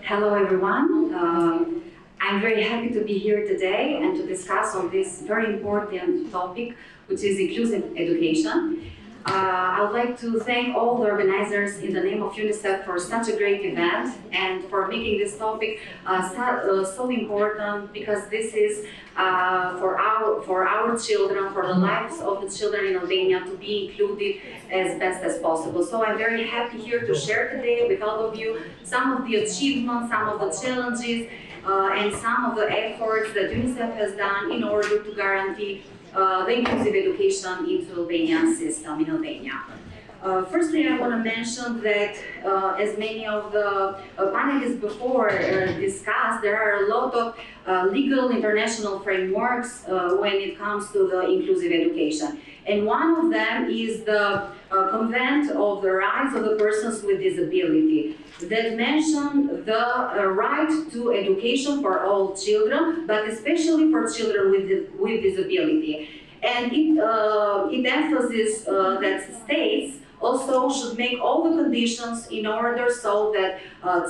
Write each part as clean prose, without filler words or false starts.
Hello everyone. I'm very happy to be here today and to discuss on this very important topic, which is inclusive education. I would like to thank all the organizers in the name of UNICEF for such a great event and for making this topic so important, because this is for our children, for the lives of the children in Albania to be included as best as possible. So I'm very happy here to share today with all of you some of the achievements, some of the challenges, and some of the efforts that UNICEF has done in order to guarantee the inclusive education into Albanian system in Albania. Firstly, I want to mention that as many of the panelists before discussed, there are a lot of legal international frameworks when it comes to the inclusive education. And one of them is the Konventa of the Rights of the Persons with Disability, that mention the right to education for all children, but especially for children with disability. And it emphasizes that states also should make all the conditions in order so that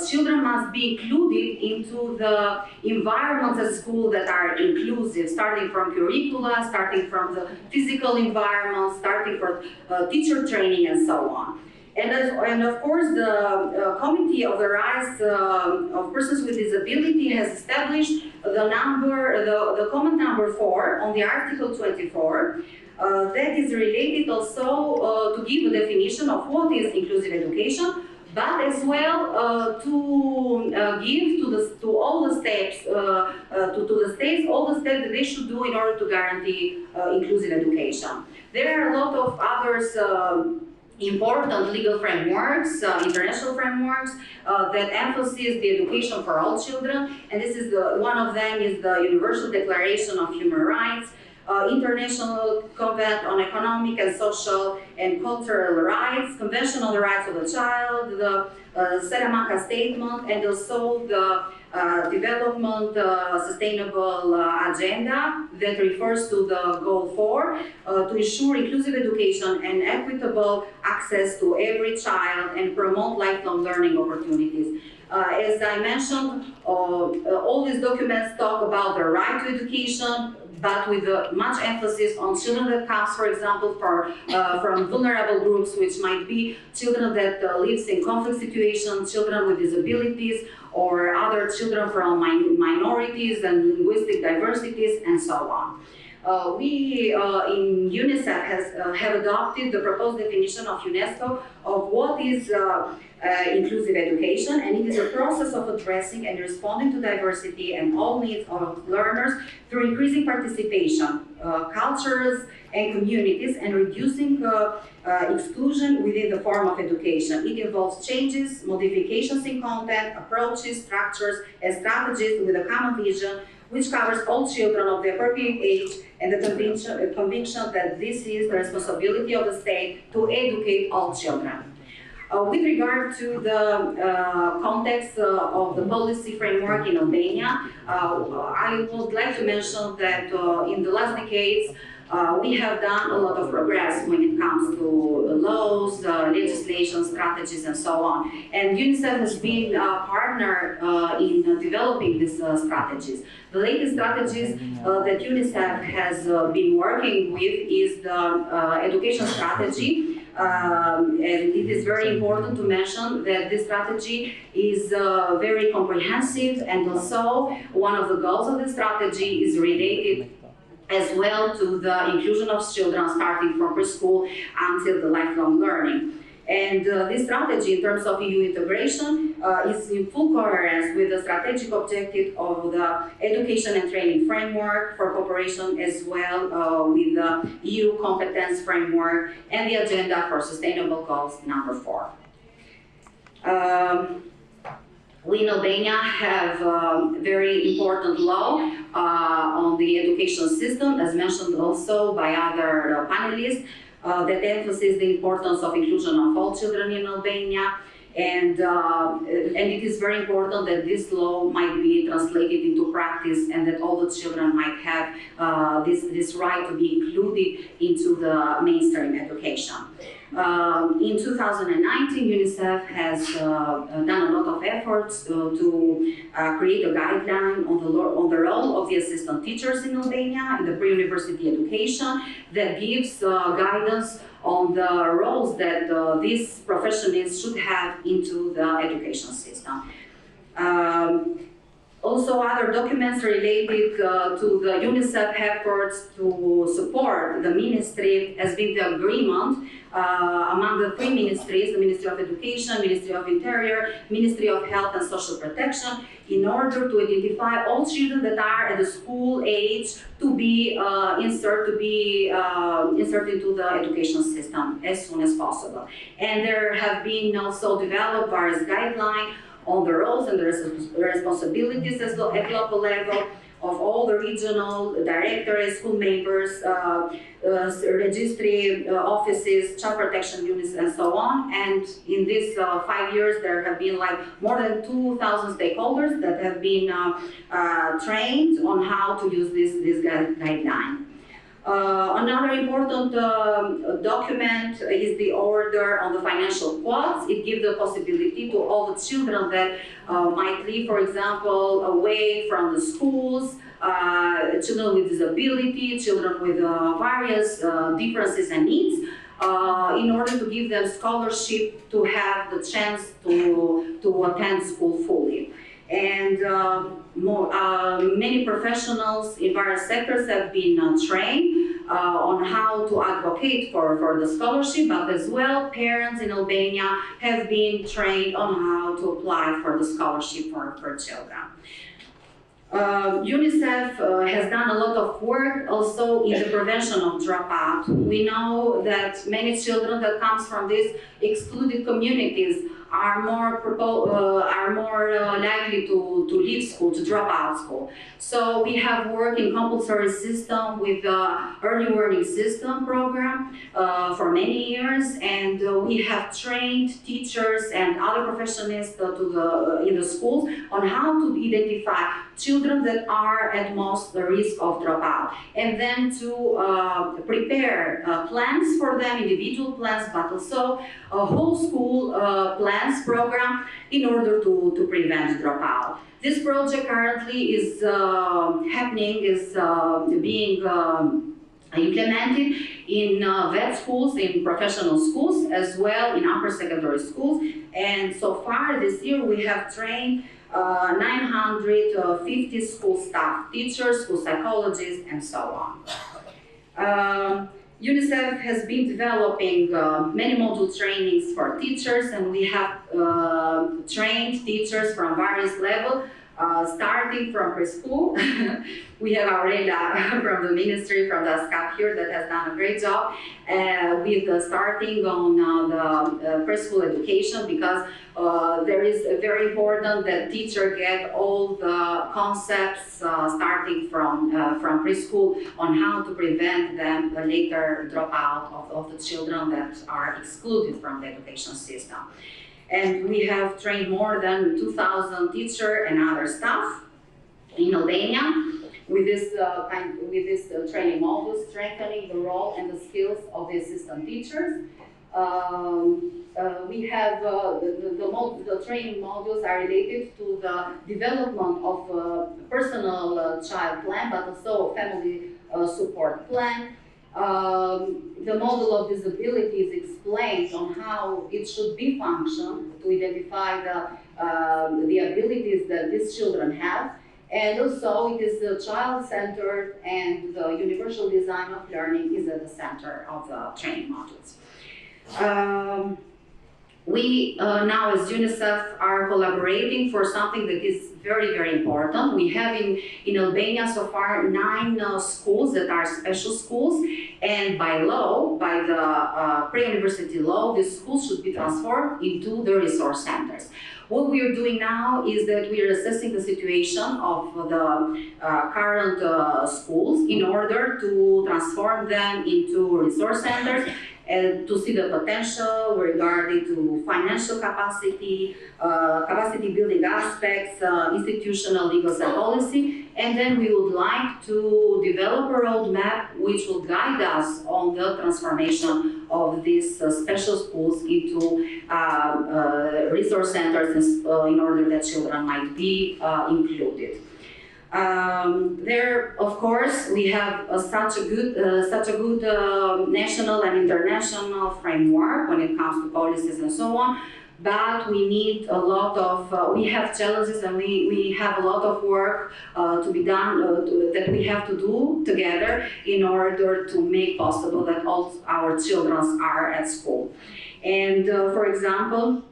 children must be included into the environments at school that are inclusive, starting from curricula, starting from the physical environment, starting from teacher training and so on. And of course, the Committee of the Rights of Persons with Disability has established the comment number 4 on the Article 24 that is related also to give a definition of what is inclusive education, but as well to give to all the steps, to the states, all the steps that they should do in order to guarantee inclusive education. There are a lot of others important legal frameworks, international frameworks that emphasize the education for all children, and this is one of them is the Universal Declaration of Human Rights, International Convention on Economic and Social and Cultural Rights, Convention on the Rights of the Child, the Salamanca Statement, and also the Development Sustainable Agenda that refers to the Goal 4 to ensure inclusive education and equitable access to every child and promote lifelong learning opportunities. As I mentioned, all these documents talk about the right to education, but with much emphasis on children that comes, for example, from vulnerable groups, which might be children that lives in conflict situations, children with disabilities, or other children from minorities and linguistic diversities, and so on. We in UNICEF have adopted the proposed definition of UNESCO of what is inclusive education, and it is a process of addressing and responding to diversity and all needs of learners through increasing participation, cultures and communities, and reducing exclusion within the form of education. It involves changes, modifications in content, approaches, structures, and strategies with a common vision which covers all children of the appropriate age, and the conviction that this is the responsibility of the state to educate all children. With regard to the context of the policy framework in Albania, I would like to mention that in the last decades, we have done a lot of progress when it comes to laws, legislation, strategies, and so on. And UNICEF has been a partner in developing these strategies. The latest strategies that UNICEF has been working with is the education strategy. And it is very important to mention that this strategy is very comprehensive, and also one of the goals of the strategy is related as well to the inclusion of children starting from preschool until the lifelong learning. And this strategy, in terms of EU integration, is in full coherence with the strategic objective of the education and training framework for cooperation, as well with the EU competence framework and the agenda for sustainable goals number 4. We in Albania have a very important law on the education system, as mentioned also by other panelists, that emphasizes the importance of inclusion of all children in Albania. And it is very important that this law might be translated into practice, and that all the children might have this right to be included into the mainstream education. In 2019, UNICEF has done a lot of efforts to create a guideline on the role of the assistant teachers in Albania in the pre-university education that gives guidance on the roles that these professionals should have into the education system. Also, other documents related to the UNICEF efforts to support the ministry has been the agreement among the three ministries, the Ministry of Education, Ministry of Interior, Ministry of Health and Social Protection, in order to identify all children that are at the school age to be inserted into the education system as soon as possible. And there have been also developed various guidelines on the roles and the responsibilities at local level of all the regional directors, school members, registry offices, child protection units, and so on. And in these 5 years, there have been like more than 2,000 stakeholders that have been trained on how to use this guideline. Another important document is the order on the financial quotas. It gives the possibility to all the children that might live, for example, away from the schools, children with disability, children with various differences and needs, in order to give them scholarship to have the chance to attend school fully. And many professionals in various sectors have been trained on how to advocate for the scholarship, but as well parents in Albania have been trained on how to apply for the scholarship for children. UNICEF has done a lot of work also in the prevention of dropout. We know that many children that comes from these excluded communities are more likely to leave school, to drop out school. So we have worked in compulsory system with the early warning system program for many years, and we have trained teachers and other professionals in the schools on how to identify children that are at most the risk of dropout, and then to prepare plans for them, individual plans, but also a whole school plans program in order to prevent dropout. This project currently is being implemented in vet schools, in professional schools, as well in upper secondary schools. And so far this year we have trained 950 school staff, teachers, school psychologists, and so on. UNICEF has been developing many module trainings for teachers, and we have trained teachers from various levels, starting from preschool. We have Aurelia from the ministry, from the staff here, that has done a great job with starting on the preschool education, because there is very important that teacher get all the concepts starting from preschool on how to prevent them the later dropout of the children that are excluded from the education system. And we have trained more than 2,000 teachers and other staff in Albania with this training module, strengthening the role and the skills of the assistant teachers. We have the training modules are related to the development of a personal child plan, but also a family support plan. The model of disability is explained on how it should be functioned to identify the abilities that these children have. And also it is child-centered, and the universal design of learning is at the center of the training modules. We now as UNICEF are collaborating for something that is very, very important. We have in Albania so far 9 schools that are special schools, and by law, by the pre-university law, these schools should be transformed into the resource centers. What we are doing now is that we are assessing the situation of the current schools in order to transform them into resource centers and to see the potential regarding to financial capacity, capacity building aspects, institutional, legal and policy, and then we would like to develop a roadmap which will guide us on the transformation of these special schools into resource centers in order that children might be included. There, of course, we have such a good national and international framework when it comes to policies and so on. But we need a lot of, we have challenges and we have a lot of work to be done, that we have to do together in order to make possible that all our children are at school. And for example,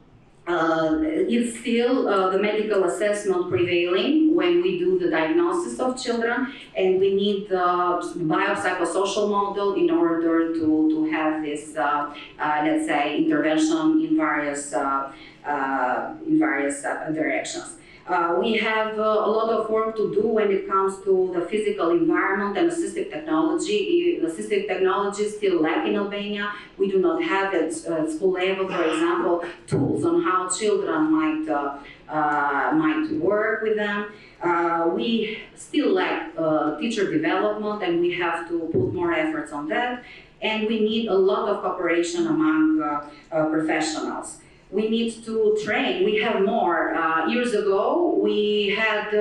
it's still the medical assessment prevailing when we do the diagnosis of children, and we need the biopsychosocial model in order to have this, let's say, intervention in various directions. We have a lot of work to do when it comes to the physical environment and assistive technology. The assistive technology still lack in Albania. We do not have at school level, for example, tools on how children might work with them. We still lack teacher development, and we have to put more efforts on that. And we need a lot of cooperation among professionals. We need to train. We have more. Years ago, we had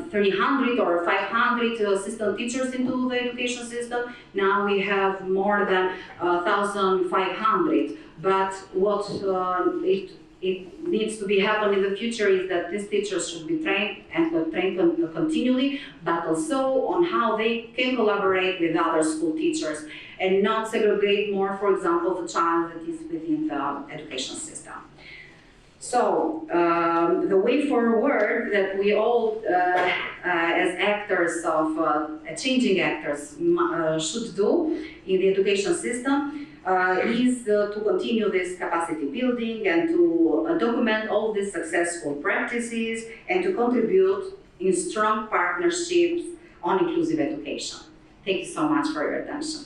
300 or 500 assistant teachers into the education system. Now we have more than 1,500. But what it needs to be happening in the future is that these teachers should be trained and trained continually, but also on how they can collaborate with other school teachers and not segregate more, for example, the child that is within the education system. So the way forward that we all, as actors of changing actors, should do in the education system is to continue this capacity building and to document all these successful practices and to contribute in strong partnerships on inclusive education. Thank you so much for your attention.